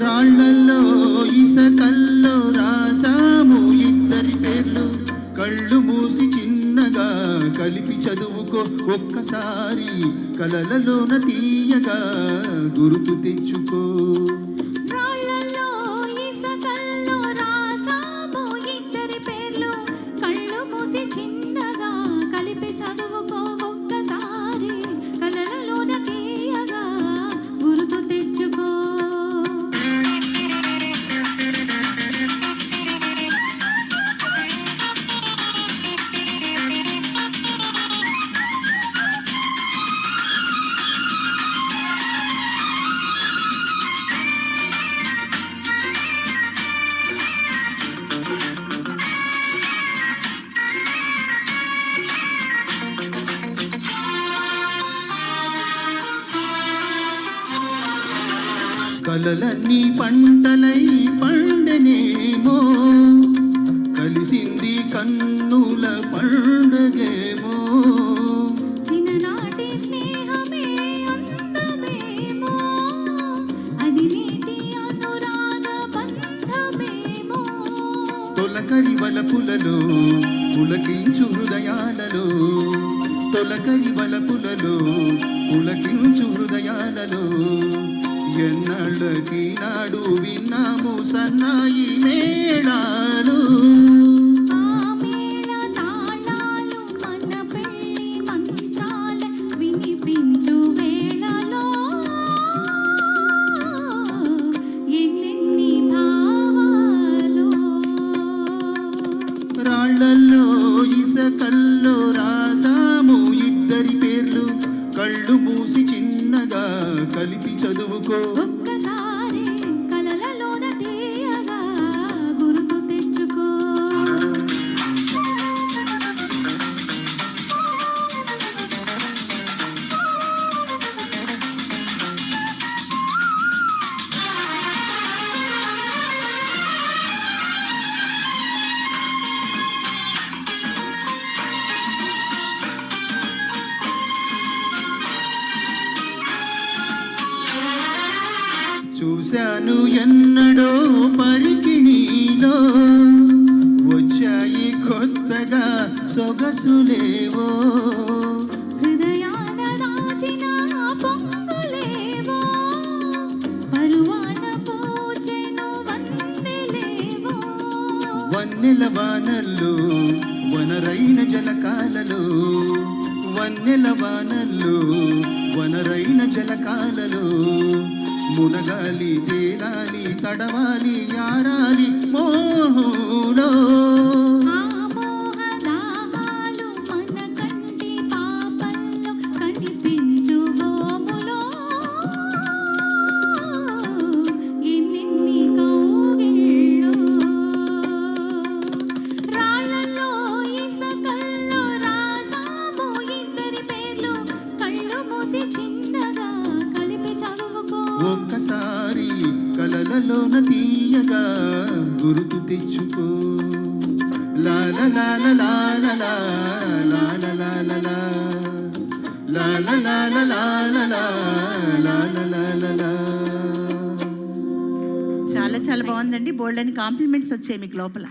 రాళ్ళల్లో ఇసకల్లో రాసాము ఇద్దరి పేర్లు, కళ్ళు మూసి చిన్నగా కలిపి చదువుకో ఒక్కసారి, కలలలోన తీయగా గుర్తు తెచ్చుకో. కలలన్నీ పంటలై పండనేమో, కలిసింది కన్నుల పండగేమో, చిన్ననాటి స్నేహమే అందమేమో, అది నీటి అనురాగ బంధమేమో. తొలకరి వలపులలో పులకించు హృదయాలలో, తొలకరి వలపులలో పులకించు హృదయాలలో, ఎన్నళ్ళకి నాడు విన్నాము సన్నాయి మేళాలు. ఆ మేళ తాళాలు మన పెళ్లి మంత్రాల వినిపించు వేళలో, ఎన్నెన్ని భావాలు. రాళ్ళల్లో ఇసకల్లో రాసాము ఇద్దరి పేర్లు, కళ్ళు మూసి చిన్నగా కలిపి చదువుకో ఒక్కసారి, కలలలోన తీయగా గుర్తు తెచ్చుకో. చూశాను ఎన్నడో పరికిణీలో, వచ్చాయి కొత్తగా సొగసులేవో, హృదయాన దాచిన పొంగులేవో, పరువాన పూచెను వన్నెలేవో. వన్నెల వానల్లో వనరైన జలకాలలో, వన్నెల వానల్లో వనరైన జలకాలలో, మునగాలి తేలాలి తడవాలి యారాలి మోహంలో. ఆ మోహ దాహాలు మన కంటి పాపల్లో కనిపించు గోములో, ఎన్నెన్ని కౌగిళ్ళు. రాళ్ళల్లో ఇసకల్లో రాసాము ఇద్దరి పేర్లు, కళ్ళు మూసి చిన్నగా కలిపి చదువుకో ఒక్కసారి, కలలలోన తీయగా గుర్తు తెచ్చుకో. లాల లాల లాల లాల లాల లాల లాల లాల. చాలా చాలా బాగుందండి. బోల్డ్ అని కాంప్లిమెంట్స్ వచ్చాయి మీకు లోపల.